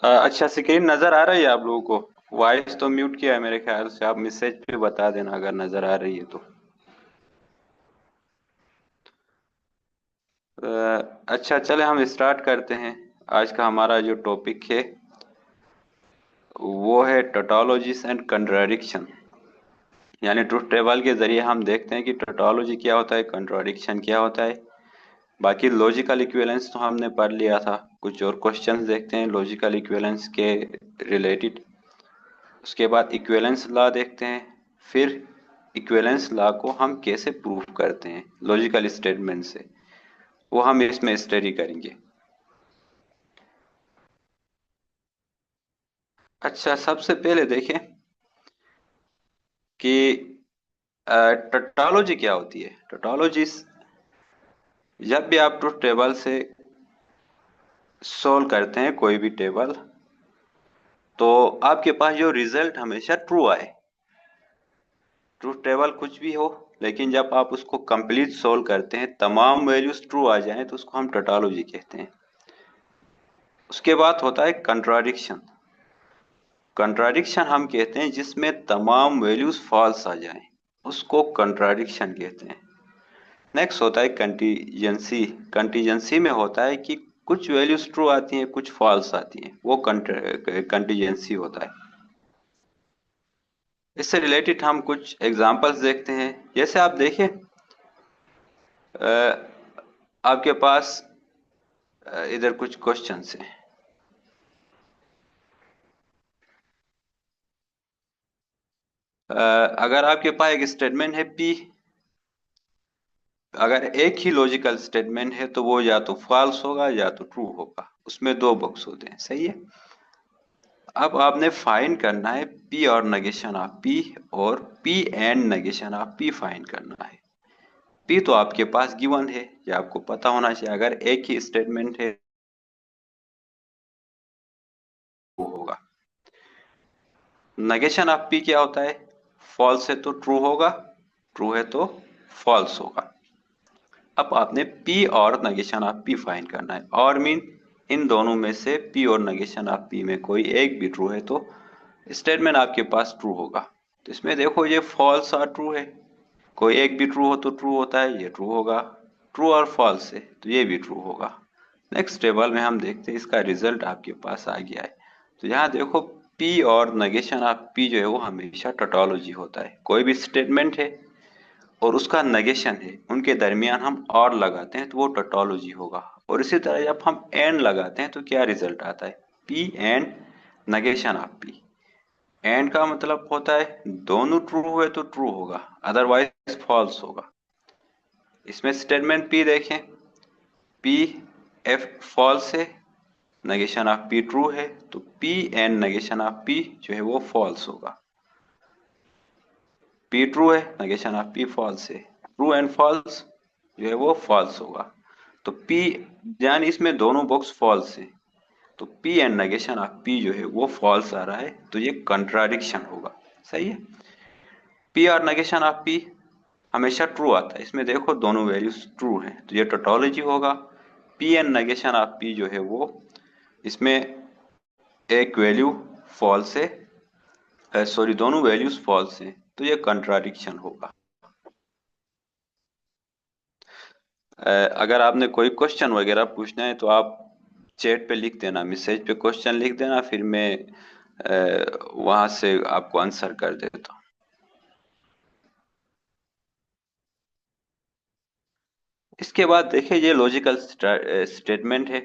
अच्छा, स्क्रीन नजर आ रही है आप लोगों को? वॉइस तो म्यूट किया है मेरे ख्याल से। आप मैसेज पे बता देना अगर नजर आ रही है तो। अच्छा, चले हम स्टार्ट करते हैं। आज का हमारा जो टॉपिक है वो है टोटोलॉजीज एंड कंट्राडिक्शन। यानी ट्रुथ टेबल के जरिए हम देखते हैं कि टोटोलॉजी क्या होता है, कंट्राडिक्शन क्या होता है। बाकी लॉजिकल इक्विवेलेंस तो हमने पढ़ लिया था। कुछ और क्वेश्चंस देखते हैं लॉजिकल इक्विवेलेंस के रिलेटेड। उसके बाद इक्विवेलेंस लॉ देखते हैं। फिर इक्विवेलेंस लॉ को हम कैसे प्रूव करते हैं लॉजिकल स्टेटमेंट से, वो हम इसमें स्टडी करेंगे। अच्छा, सबसे पहले देखें कि टोटोलॉजी क्या होती है। टोटोलॉजी, जब भी आप ट्रुथ टेबल से सोल्व करते हैं कोई भी टेबल, तो आपके पास जो रिजल्ट हमेशा ट्रू आए। ट्रूथ टेबल कुछ भी हो, लेकिन जब आप उसको कंप्लीट सोल्व करते हैं तमाम वैल्यूज ट्रू आ जाएं तो उसको हम टोटोलॉजी कहते हैं। उसके बाद होता है कंट्राडिक्शन। कंट्राडिक्शन हम कहते हैं जिसमें तमाम वैल्यूज फॉल्स आ जाएं, उसको कंट्राडिक्शन कहते हैं। नेक्स्ट होता है कंटीजेंसी। कंटीजेंसी में होता है कि कुछ वैल्यूज ट्रू आती हैं कुछ फॉल्स आती हैं, वो कंटीजेंसी होता है। इससे रिलेटेड हम कुछ एग्जांपल्स देखते हैं। जैसे आप देखें, आपके पास इधर कुछ क्वेश्चंस हैं। अगर आपके पास एक स्टेटमेंट है पी, अगर एक ही लॉजिकल स्टेटमेंट है तो वो या तो फॉल्स होगा या तो ट्रू होगा। उसमें दो बॉक्स होते हैं, सही है। अब आपने फाइंड करना है पी और नेगेशन ऑफ पी, और P and negation of P find करना है। पी तो आपके पास गिवन है, ये आपको पता होना चाहिए। अगर एक ही स्टेटमेंट है वो होगा। नेगेशन ऑफ पी क्या होता है? फॉल्स है तो ट्रू होगा, ट्रू है तो फॉल्स होगा। अब आपने पी और नेगेशन ऑफ पी फाइंड करना है, और मीन इन दोनों में से पी और नेगेशन ऑफ पी में कोई एक भी ट्रू है तो स्टेटमेंट आपके पास ट्रू होगा। तो इसमें देखो ये फॉल्स और ट्रू है, कोई एक भी ट्रू हो तो ट्रू होता है, ये ट्रू होगा। ट्रू और फॉल्स है तो ये भी ट्रू होगा। नेक्स्ट टेबल में हम देखते हैं इसका रिजल्ट आपके पास आ गया है। तो यहाँ देखो, पी और नेगेशन ऑफ पी जो है वो हमेशा टोटोलॉजी होता है। कोई भी स्टेटमेंट है और उसका नेगेशन है, उनके दरमियान हम और लगाते हैं तो वो टोटोलॉजी होगा। और इसी तरह जब हम एंड लगाते हैं तो क्या रिजल्ट आता है? P and negation of P. And का मतलब होता है दोनों ट्रू हुए तो ट्रू होगा, अदरवाइज फॉल्स होगा। इसमें स्टेटमेंट पी देखें, पी एफ फॉल्स है, नेगेशन ऑफ पी ट्रू है, तो P and negation of P जो है वो फॉल्स होगा। पी ट्रू है, नेगेशन ऑफ पी फॉल्स है, ट्रू एंड फॉल्स जो है वो फॉल्स होगा। तो पी, यानी इसमें दोनों बॉक्स फॉल्स है, तो P and negation of P जो है वो फॉल्स आ रहा है, तो ये कंट्राडिक्शन होगा। सही है। पी और नेगेशन ऑफ पी हमेशा ट्रू आता है, इसमें देखो दोनों वैल्यूज ट्रू हैं तो ये टोटोलॉजी होगा। P and negation of P जो है वो, इसमें एक वैल्यू फॉल्स है, सॉरी दोनों वैल्यूज फॉल्स हैं तो ये कंट्राडिक्शन होगा। अगर आपने कोई क्वेश्चन वगैरह पूछना है तो आप चैट पे लिख देना, मैसेज पे क्वेश्चन लिख देना, फिर मैं वहां से आपको आंसर कर देता हूँ। इसके बाद देखिए ये लॉजिकल स्टेटमेंट है।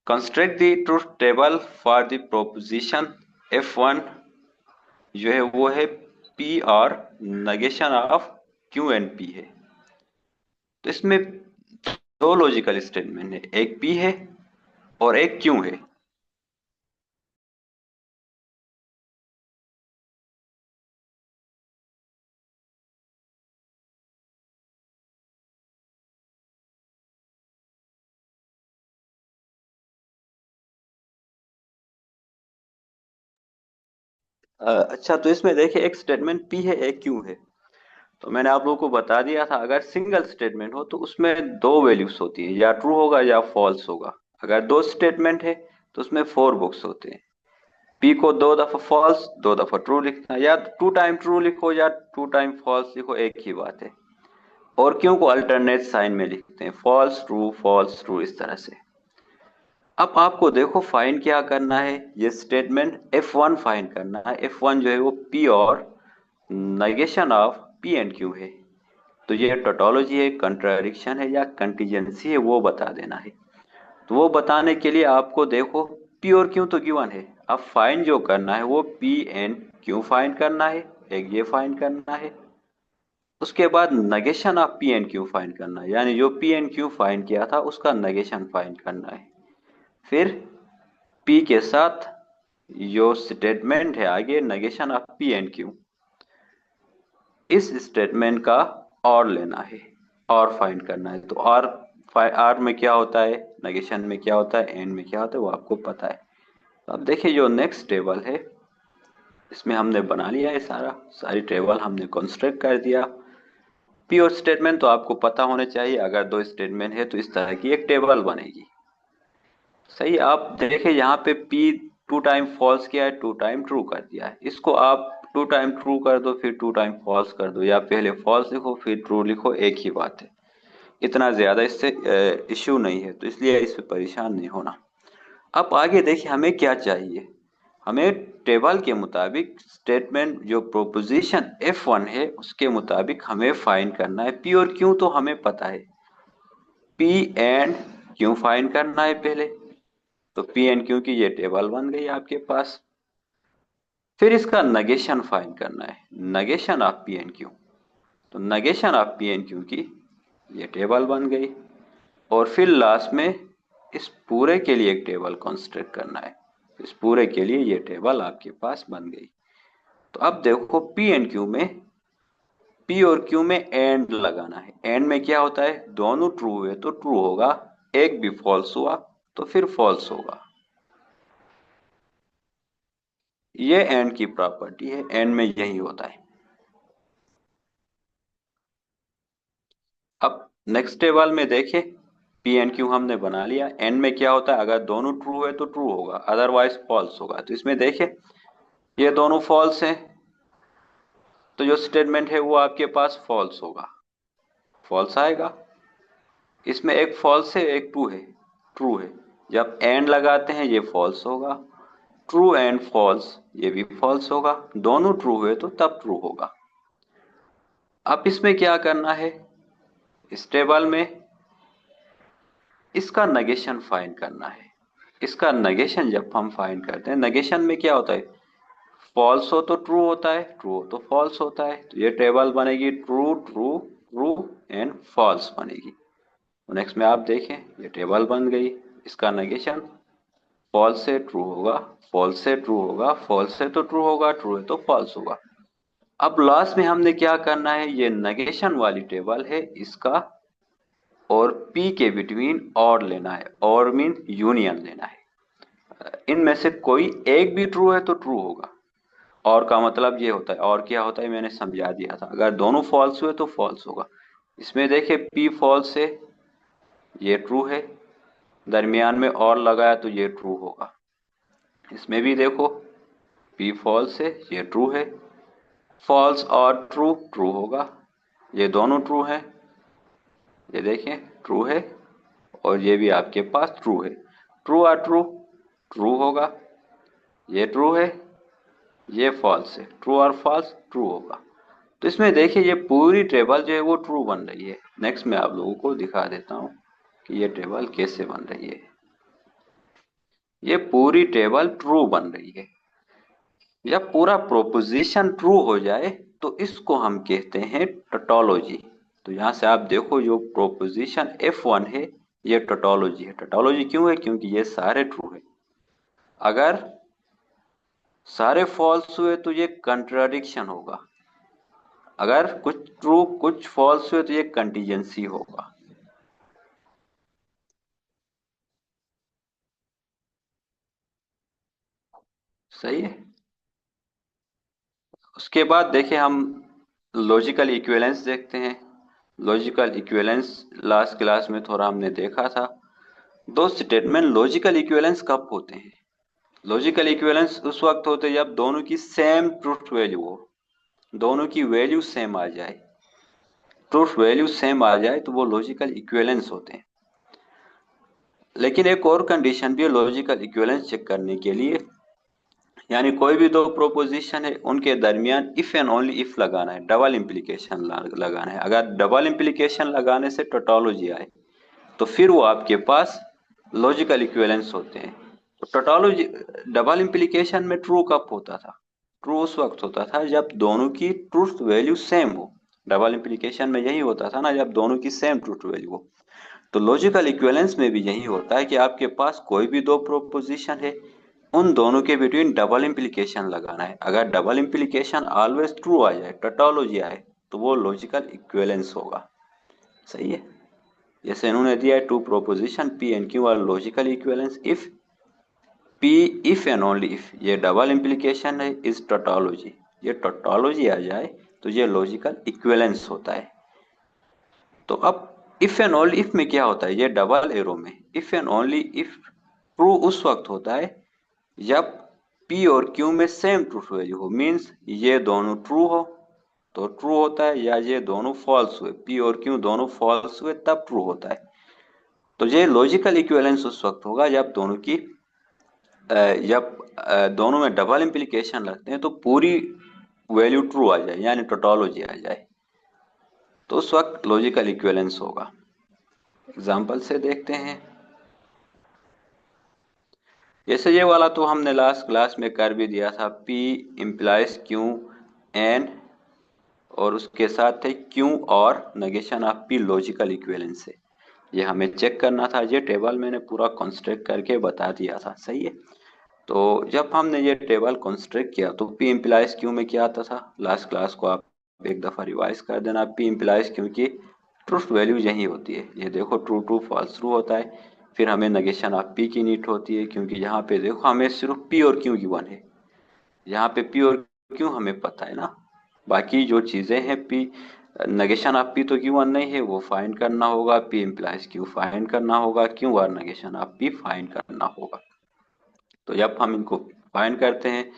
Construct the truth table for the proposition F1 जो है वो है P और negation of Q and P है। तो इसमें दो लॉजिकल स्टेटमेंट है, एक P है और एक Q है। अच्छा, तो इसमें देखिए एक स्टेटमेंट P है एक Q है। तो मैंने आप लोगों को बता दिया था अगर सिंगल स्टेटमेंट हो तो उसमें दो वैल्यूज होती है, या ट्रू होगा या फॉल्स होगा। अगर दो स्टेटमेंट है तो उसमें 4 बुक्स होते हैं। पी को 2 दफा फॉल्स 2 दफा ट्रू लिखना, या 2 टाइम ट्रू लिखो या 2 टाइम फॉल्स लिखो, एक ही बात है। और क्यों को अल्टरनेट साइन में लिखते हैं, फॉल्स ट्रू इस तरह से। अब आपको देखो फाइंड क्या करना है, ये स्टेटमेंट F1 फाइंड करना है। F1 जो है वो P और negation of P and Q है। तो ये टोटोलॉजी है, कंट्राडिक्शन है या कंटीजेंसी है, वो बता देना है। तो वो बताने के लिए आपको देखो P और Q तो गिवन है, अब फाइंड जो करना है वो P एंड Q फाइंड करना है, एक ये फाइंड करना है। उसके बाद negation of P and Q find करना है, यानी जो P एंड Q फाइंड किया था उसका नेगेशन फाइंड करना है। फिर P के साथ जो स्टेटमेंट है आगे negation of P and Q, इस स्टेटमेंट का और लेना है, और फाइंड करना है। तो आर में क्या होता है, नेगेशन में क्या होता है, एंड में क्या होता है, वो आपको पता है। तो अब देखिए जो नेक्स्ट टेबल है, इसमें हमने बना लिया है सारी टेबल हमने कंस्ट्रक्ट कर दिया। पी और स्टेटमेंट तो आपको पता होने चाहिए, अगर 2 स्टेटमेंट है तो इस तरह की एक टेबल बनेगी। सही, आप देखिए यहाँ पे P 2 टाइम फॉल्स किया है, 2 टाइम ट्रू कर दिया है। इसको आप 2 टाइम ट्रू कर दो फिर 2 टाइम फॉल्स कर दो, या पहले फॉल्स लिखो फिर ट्रू लिखो, एक ही बात है। इतना ज्यादा इससे इश्यू नहीं है, तो इसलिए इस पे परेशान नहीं होना। अब आगे देखिए हमें क्या चाहिए। हमें टेबल के मुताबिक स्टेटमेंट जो प्रोपोजिशन F1 है उसके मुताबिक हमें फाइंड करना है। P और Q तो हमें पता है, P एंड Q फाइंड करना है पहले। तो P एंड Q की ये टेबल बन गई आपके पास। फिर इसका नेगेशन फाइंड करना है, negation of P and Q। तो negation of P and Q की ये टेबल बन गई। और फिर लास्ट में इस पूरे के लिए एक टेबल कंस्ट्रक्ट करना है। इस पूरे के लिए ये टेबल आपके पास बन गई। तो अब देखो P एंड Q में, P और Q में एंड लगाना है। एंड में क्या होता है, दोनों ट्रू हुए तो ट्रू होगा, एक भी फॉल्स हुआ तो फिर फॉल्स होगा। ये एंड की प्रॉपर्टी है, एंड में यही होता है। अब नेक्स्ट टेबल में देखें, P एंड Q हमने बना लिया। एंड में क्या होता है, अगर दोनों ट्रू है तो ट्रू होगा, अदरवाइज फॉल्स होगा। तो इसमें देखें ये दोनों फॉल्स हैं, तो जो स्टेटमेंट है वो आपके पास फॉल्स होगा, फॉल्स आएगा। इसमें एक फॉल्स है एक ट्रू है, ट्रू है। जब एंड लगाते हैं ये फॉल्स होगा, ट्रू एंड फॉल्स ये भी फॉल्स होगा, दोनों ट्रू हुए तो तब ट्रू होगा। अब इसमें क्या करना है, इस टेबल में इसका नेगेशन फाइंड करना है। इसका नेगेशन जब हम फाइंड करते हैं, नेगेशन में क्या होता है, फॉल्स हो तो ट्रू होता है, ट्रू हो तो फॉल्स होता है। तो ये टेबल बनेगी true true true and false बनेगी। तो नेक्स्ट में आप देखें ये टेबल बन गई। इसका नेगेशन फॉल्स से ट्रू होगा, फॉल्स से ट्रू होगा, फॉल्स से तो ट्रू होगा, ट्रू है तो फॉल्स होगा। अब लास्ट में हमने क्या करना है, ये नेगेशन वाली टेबल है इसका और P के बिटवीन और लेना है, और मीन यूनियन लेना है। इनमें से कोई एक भी ट्रू है तो ट्रू होगा। और का मतलब ये होता है, और क्या होता है मैंने समझा दिया था, अगर दोनों फॉल्स हुए तो फॉल्स होगा। इसमें देखिए P फॉल्स है, ये ट्रू है, दरमियान में और लगाया तो ये ट्रू होगा। इसमें भी देखो P फॉल्स है, ये ट्रू है, फॉल्स और ट्रू ट्रू होगा, ये दोनों ट्रू हैं। ये देखें ट्रू है और ये भी आपके पास ट्रू है, ट्रू और ट्रू ट्रू होगा, ये ट्रू है, ये फॉल्स है, ट्रू और फॉल्स ट्रू होगा। तो इसमें देखिए ये पूरी टेबल जो है वो ट्रू बन रही है। नेक्स्ट मैं आप लोगों को दिखा देता हूँ कि ये टेबल कैसे बन रही है। ये पूरी टेबल ट्रू बन रही है। जब पूरा प्रोपोजिशन ट्रू हो जाए तो इसको हम कहते हैं टोटोलॉजी। तो यहाँ से आप देखो जो प्रोपोजिशन F1 है ये टोटोलॉजी है। टोटोलॉजी क्यों है, क्योंकि ये सारे ट्रू है। अगर सारे फॉल्स हुए तो ये कंट्राडिक्शन होगा, अगर कुछ ट्रू कुछ फॉल्स हुए तो ये कंटीजेंसी होगा। सही है। उसके बाद देखिए हम लॉजिकल इक्विवेलेंस देखते हैं। लॉजिकल इक्विवेलेंस लास्ट क्लास में थोड़ा हमने देखा था। दो स्टेटमेंट लॉजिकल इक्विवेलेंस कब होते हैं? लॉजिकल इक्विवेलेंस उस वक्त होते हैं जब दोनों की सेम ट्रूथ वैल्यू हो, दोनों की वैल्यू सेम आ जाए, ट्रूथ वैल्यू सेम आ जाए तो वो लॉजिकल इक्विवेलेंस होते हैं। लेकिन एक और कंडीशन भी है लॉजिकल इक्विवेलेंस चेक करने के लिए, यानी कोई भी दो प्रोपोजिशन है उनके दरमियान इफ एंड ओनली इफ लगाना है, डबल इम्प्लीकेशन लगाना है। अगर डबल इम्प्लीकेशन लगाने से टोटोलॉजी आए तो फिर वो आपके पास लॉजिकल इक्विवेलेंस होते हैं। तो टोटोलॉजी डबल इम्प्लीकेशन में ट्रू कब होता था? ट्रू उस वक्त होता था जब दोनों की ट्रूथ वैल्यू सेम हो। डबल इम्प्लीकेशन में यही होता था ना, जब दोनों की सेम ट्रूथ वैल्यू हो। तो लॉजिकल इक्विवेलेंस में भी यही होता है कि आपके पास कोई भी दो प्रोपोजिशन है, उन दोनों के बिटवीन डबल इम्प्लीकेशन लगाना है। अगर डबल इम्प्लीकेशन ऑलवेज ट्रू आ जाए, टोटोलॉजी आए, तो वो लॉजिकल इक्विवेलेंस होगा। सही है। जैसे इन्होंने दिया है two proposition p and q are logical equivalence if p if and only if, ये डबल इम्प्लीकेशन है, इज टोटोलॉजी, ये टोटोलॉजी आ जाए तो ये लॉजिकल इक्विवेलेंस होता है। तो अब इफ एंड ओनली इफ में क्या होता है, ये डबल एरो में if and only if true उस वक्त होता है जब P और Q में सेम ट्रूथ वैल्यू हो, मीन्स ये दोनों ट्रू हो तो ट्रू होता है, या ये दोनों फॉल्स हुए, P और Q दोनों फॉल्स हुए तब ट्रू होता है। तो ये लॉजिकल इक्विवेलेंस उस वक्त होगा जब दोनों की दोनों में डबल इम्प्लीकेशन लगते हैं तो पूरी वैल्यू ट्रू आ जाए, यानी टोटोलॉजी आ जाए, तो उस वक्त लॉजिकल इक्विवेलेंस होगा। एग्जाम्पल से देखते हैं। जैसे ये वाला तो हमने लास्ट क्लास में कर भी दिया था, P इम्प्लाइज Q एंड, और उसके साथ थे Q और negation of P logical equivalence है। ये हमें चेक करना था, ये टेबल मैंने पूरा कंस्ट्रक्ट करके बता दिया था। सही है। तो जब हमने ये टेबल कंस्ट्रक्ट किया तो P इम्प्लाइज Q में क्या आता था, लास्ट क्लास को आप एक दफा रिवाइज कर देना। P इम्प्लाइज Q की ट्रूथ वैल्यू यही होती है, ये देखो ट्रू ट्रू फॉल्स ट्रू होता है। फिर हमें नेगेशन ऑफ P की नीड होती है, क्योंकि यहाँ पे देखो हमें सिर्फ P और Q गिवन है, यहाँ पे P और Q हमें पता है ना, बाकी जो चीजें हैं P नेगेशन ऑफ P तो गिवन नहीं है, वो फाइंड करना होगा। P इम्प्लाइज Q फाइंड करना होगा, Q और नेगेशन ऑफ P फाइंड करना होगा। तो जब हम इनको फाइंड करते हैं,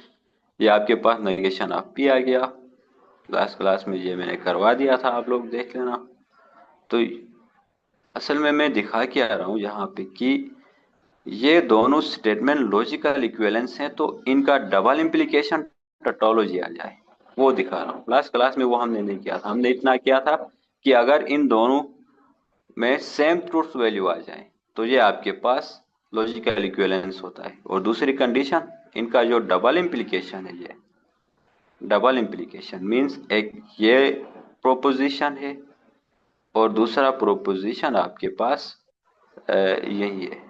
ये आपके पास नेगेशन ऑफ P आ गया। लास्ट क्लास में ये मैंने करवा दिया था, आप लोग देख लेना। तो असल में मैं दिखा के आ रहा हूँ यहाँ पे कि ये दोनों स्टेटमेंट लॉजिकल इक्विवेलेंस हैं, तो इनका डबल इम्प्लीकेशन टोटोलॉजी आ जाए, वो दिखा रहा हूँ। लास्ट क्लास में वो हमने नहीं किया था, हमने इतना किया था कि अगर इन दोनों में सेम ट्रूथ वैल्यू आ जाए तो ये आपके पास लॉजिकल इक्विवेलेंस होता है। और दूसरी कंडीशन, इनका जो डबल इम्प्लीकेशन है, ये डबल इम्प्लीकेशन मीन्स एक ये प्रोपोजिशन है और दूसरा प्रोपोजिशन आपके पास यही है,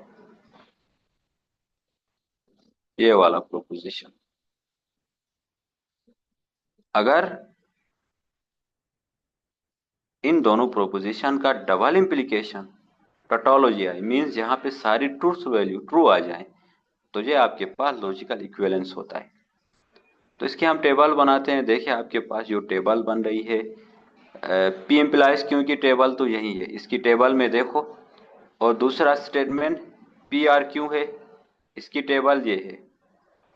ये वाला प्रोपोजिशन। अगर इन दोनों प्रोपोजिशन का डबल इम्प्लीकेशन टोटोलॉजी आई, मीन्स यहाँ पे सारी ट्रूथ वैल्यू ट्रू आ जाए, तो ये आपके पास लॉजिकल इक्विवेलेंस होता है। तो इसके हम टेबल बनाते हैं। देखिए आपके पास जो टेबल बन रही है, पी इम्प्लाइज क्यू की टेबल तो यही है, इसकी टेबल में देखो। और दूसरा स्टेटमेंट पी आर क्यू है, इसकी टेबल ये है,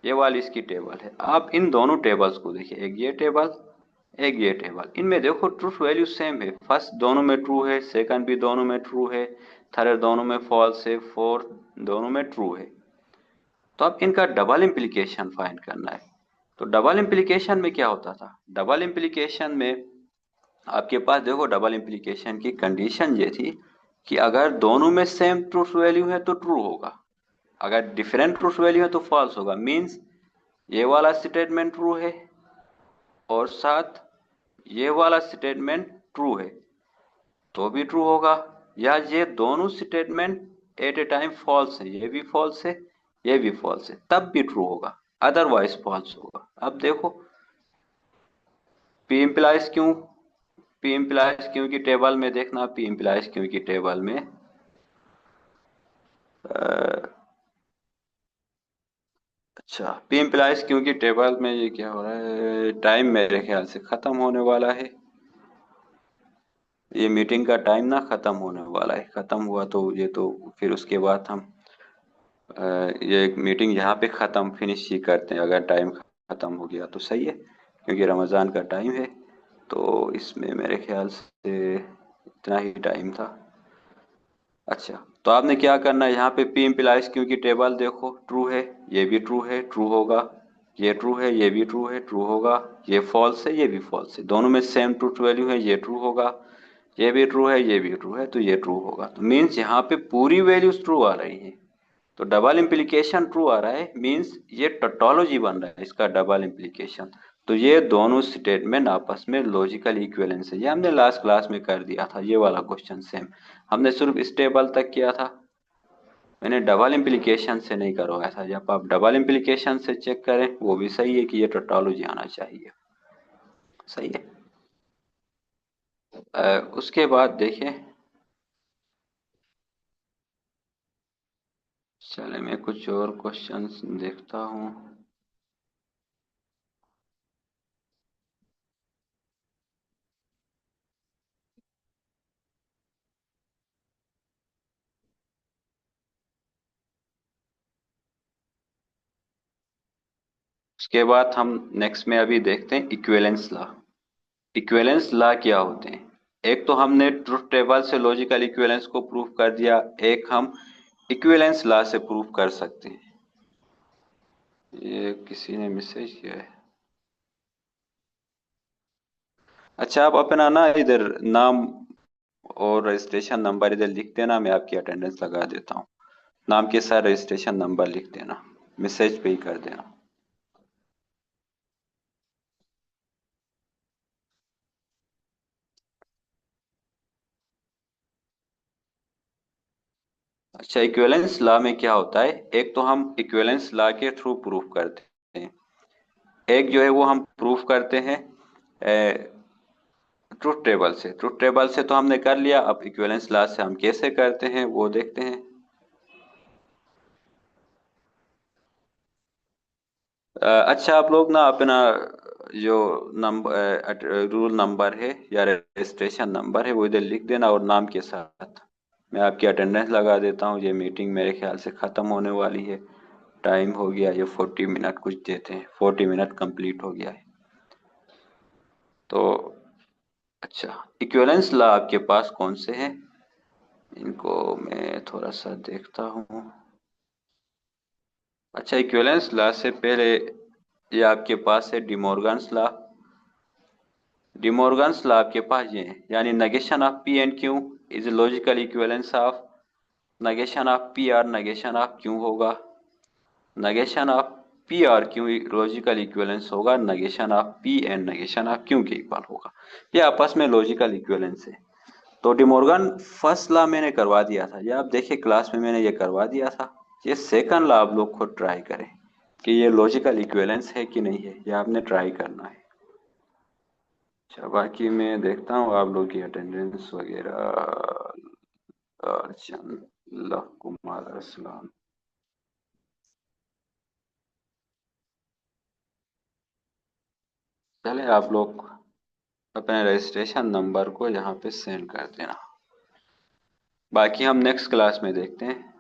ये वाली इसकी टेबल है। आप इन दोनों टेबल्स को देखिए, एक ये टेबल एक ये टेबल, इनमें देखो ट्रूथ वैल्यू सेम है। फर्स्ट दोनों में ट्रू है, सेकंड भी दोनों में ट्रू है, थर्ड दोनों में फॉल्स है, फोर्थ दोनों में ट्रू है। तो अब इनका डबल इम्प्लीकेशन फाइंड करना है। तो डबल इम्प्लीकेशन में क्या होता था, डबल इम्प्लीकेशन में आपके पास देखो डबल इम्प्लीकेशन की कंडीशन ये थी कि अगर दोनों में सेम ट्रूथ वैल्यू है तो ट्रू होगा, अगर डिफरेंट ट्रूथ वैल्यू है तो फॉल्स होगा। मीन्स ये वाला स्टेटमेंट ट्रू है और साथ ये वाला स्टेटमेंट ट्रू है तो भी ट्रू होगा, या ये दोनों statement at a time false है, ये भी फॉल्स है ये भी फॉल्स है, तब भी ट्रू होगा, अदरवाइज फॉल्स होगा। अब देखो पी इम्प्लाइज क्यों, पी इम्प्लाइज क्यों की टेबल में देखना, पी इम्प्लाइज क्यों की टेबल में अच्छा, पी इम्प्लाइज क्यों की टेबल में ये क्या हो रहा है, टाइम मेरे ख्याल से खत्म होने वाला है। ये मीटिंग का टाइम ना खत्म होने वाला है, खत्म हुआ तो ये तो फिर उसके बाद हम अ, ये मीटिंग यहाँ पे खत्म फिनिश ही करते हैं। अगर टाइम खत्म हो गया तो सही है, क्योंकि रमज़ान का टाइम है। तो इसमें मेरे ख्याल से इतना ही टाइम था। अच्छा, तो आपने क्या करना है, यहाँ पे पी इम्प्लाइज क्यू की टेबल देखो, ट्रू है, ये भी ट्रू है, ट्रू होगा, ये ट्रू है, ये भी ट्रू है, ट्रू होगा, ये फॉल्स है, ये भी फॉल्स है, दोनों में सेम ट्रूथ वैल्यू है, ये ट्रू होगा, ये भी ट्रू है, ये भी ट्रू है, तो ये ट्रू होगा। तो मीन्स यहाँ पे पूरी वैल्यूज ट्रू आ रही है। तो डबल इम्प्लीकेशन ट्रू आ रहा है, मीन्स ये टोटोलॉजी बन रहा है इसका डबल इम्प्लीकेशन। तो ये दोनों स्टेटमेंट आपस में लॉजिकल इक्विवेलेंस है। ये हमने लास्ट क्लास में कर दिया था, ये वाला क्वेश्चन सेम। हमने सिर्फ इस टेबल तक किया था, मैंने डबल इम्प्लीकेशन से नहीं करवाया था। जब आप डबल इम्प्लीकेशन से चेक करें वो भी सही है कि ये टोटोलॉजी आना चाहिए। सही है। उसके बाद देखिए, चले मैं कुछ और क्वेश्चंस देखता हूँ। उसके बाद हम नेक्स्ट में अभी देखते हैं इक्विवेलेंस लॉ। इक्विवेलेंस लॉ क्या होते हैं? एक तो हमने ट्रुथ टेबल से लॉजिकल इक्विवेलेंस को प्रूव कर दिया, एक हम इक्विवेलेंस लॉ से प्रूव कर सकते हैं। ये किसी ने मैसेज किया है। अच्छा, आप अपना ना इधर नाम और रजिस्ट्रेशन नंबर इधर लिख देना, मैं आपकी अटेंडेंस लगा देता हूँ। नाम के साथ रजिस्ट्रेशन नंबर लिख देना, मैसेज पे ही कर देना। अच्छा, इक्विवेलेंस लॉ में क्या होता है, एक तो हम इक्विवेलेंस लॉ के थ्रू प्रूफ करते हैं, एक जो है वो हम प्रूफ करते हैं ट्रुथ टेबल से। ट्रुथ टेबल से तो हमने कर लिया, अब इक्विवेलेंस लॉ से हम कैसे करते हैं वो देखते हैं। अच्छा, आप लोग ना अपना जो नंबर रूल नंबर है या रजिस्ट्रेशन नंबर है वो इधर लिख देना और नाम के साथ। मैं आपकी अटेंडेंस लगा देता हूँ। ये मीटिंग मेरे ख्याल से ख़त्म होने वाली है, टाइम हो गया ये 40 मिनट कुछ देते हैं, 40 मिनट कंप्लीट हो गया है। तो अच्छा, इक्विवेलेंस लॉ आपके पास कौन से हैं, इनको मैं थोड़ा सा देखता हूँ। अच्छा, इक्विवेलेंस लॉ से पहले ये आपके पास है डिमोर्गन्स लॉ। डिमोर्गन्स लॉ आपके पास ये है, यानी negation of P and Q is logical equivalence of negation of P R negation of Q होगा, negation of P R Q logical equivalence होगा, negation of P and negation of Q के equal होगा। ये आपस में logical equivalence है। तो De Morgan first law मैंने करवा दिया था, ये आप देखिए क्लास में मैंने ये करवा दिया था। ये सेकंड लॉ आप लोग खुद ट्राई करें कि ये लॉजिकल इक्विवेलेंस है कि नहीं है, ये आपने ट्राई करना है। अच्छा, बाकी मैं देखता हूँ आप लोग की अटेंडेंस वगैरह। अर्चन लव कुमार असलाम। चले आप लोग अपने रजिस्ट्रेशन नंबर को यहाँ पे सेंड कर देना, बाकी हम नेक्स्ट क्लास में देखते हैं।